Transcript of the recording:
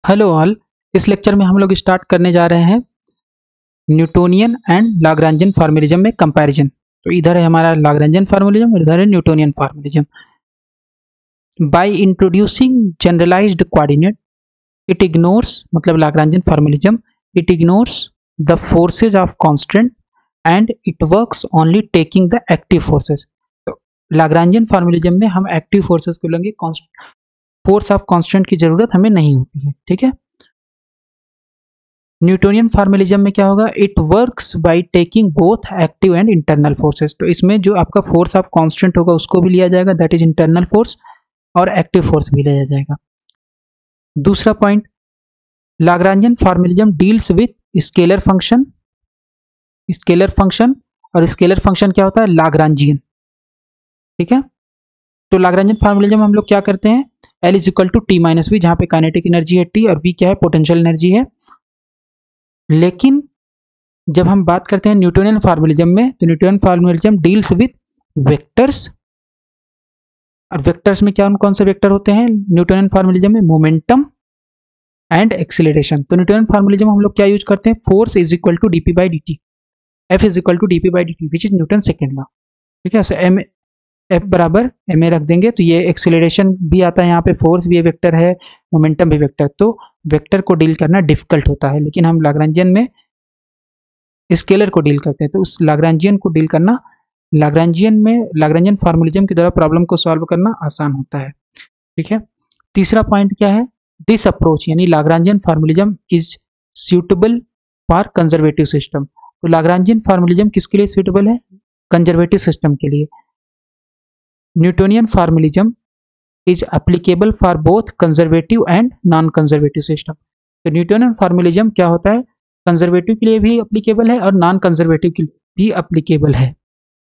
Hello all. इस lecture में हम लोग स्टार्ट करने जा रहे हैं न्यूटोनियन एंड लाग्रांजियन फॉर्मूलिज्म में कंपैरिजन। तो इधर है हमारा लाग्रांजियन फॉर्मूलिज्म और इधर है Newtonian formalism. By introducing generalised coordinate it ignores, मतलब Lagrangian formalism, it ignores the forces of constant and it works only taking the active forces. तो लाग्रांजियन फॉर्मूलिज्म में हम एक्टिव फोर्सेज को लेंगे, फोर्स ऑफ कांस्टेंट की जरूरत हमें नहीं होती है। ठीक है। न्यूटोनियन फॉर्मूलिज्म में क्या होगा, it works by taking both active and internal forces. तो इसमें जो आपका फोर्स ऑफ कांस्टेंट होगा उसको भी लिया जाएगा, दैट इज इंटरनल फोर्स, और एक्टिव फोर्स भी लिया जाएगा। दूसरा point, Lagrangian formalism deals with scalar function. Scalar function, और स्केलर फंक्शन क्या होता है, लाग्रांजियन। ठीक है। तो लाग्रांजियन फॉर्मूलिज्म हम लोग क्या करते हैं, L is equal to T minus V, जहां पे काइनेटिक एनर्जी है T और V क्या है, पोटेंशियल एनर्जी है। लेकिन जब हम बात करते हैं न्यूटोनियन फॉर्मूलिज्म में, तो न्यूटोनियन फॉर्मूलिज्म डील्स विद वेक्टर्स। और वेक्टर्स में क्या कौन से वेक्टर होते हैं न्यूटोनियन फॉर्मूलिज्म में, मोमेंटम एंड एक्सीलरेशन। तो न्यूटोनियन फॉर्मूलिज्म हम लोग क्या यूज करते हैं, force is equal to dp by dt, F is equal to dp by dt which is Newton second law. ठीक है। सो F बराबर ma रख देंगे, तो ये एक्सीलरेशन भी आता है, यहाँ पे फोर्स भी वेक्टर है, मोमेंटम भी वेक्टर। तो वेक्टर को डील करना डिफिकल्ट होता है, लेकिन हम लाग्रांजियन में स्केलर को डील करते हैं, तो उस लाग्रांजियन को डील करना लाग्रांजियन फॉर्मूलिज्म के द्वारा प्रॉब्लम को सॉल्व करना आसान होता है। ठीक है। तीसरा पॉइंट क्या है, दिस अप्रोच यानी Lagrangian formalism is suitable for conservative system. तो लाग्रांजियन फॉर्मूलिज्म किसके लिए सूटेबल है, कंजर्वेटिव सिस्टम के लिए। Newtonian formalism is applicable for both conservative and non conservative system. तो न्यूटोनियन फॉर्मूलिज्म क्या होता है, कंजर्वेटिव के लिए भी एप्लीकेबल है और नॉन कंजर्वेटिव के लिए भी एप्लीकेबल है।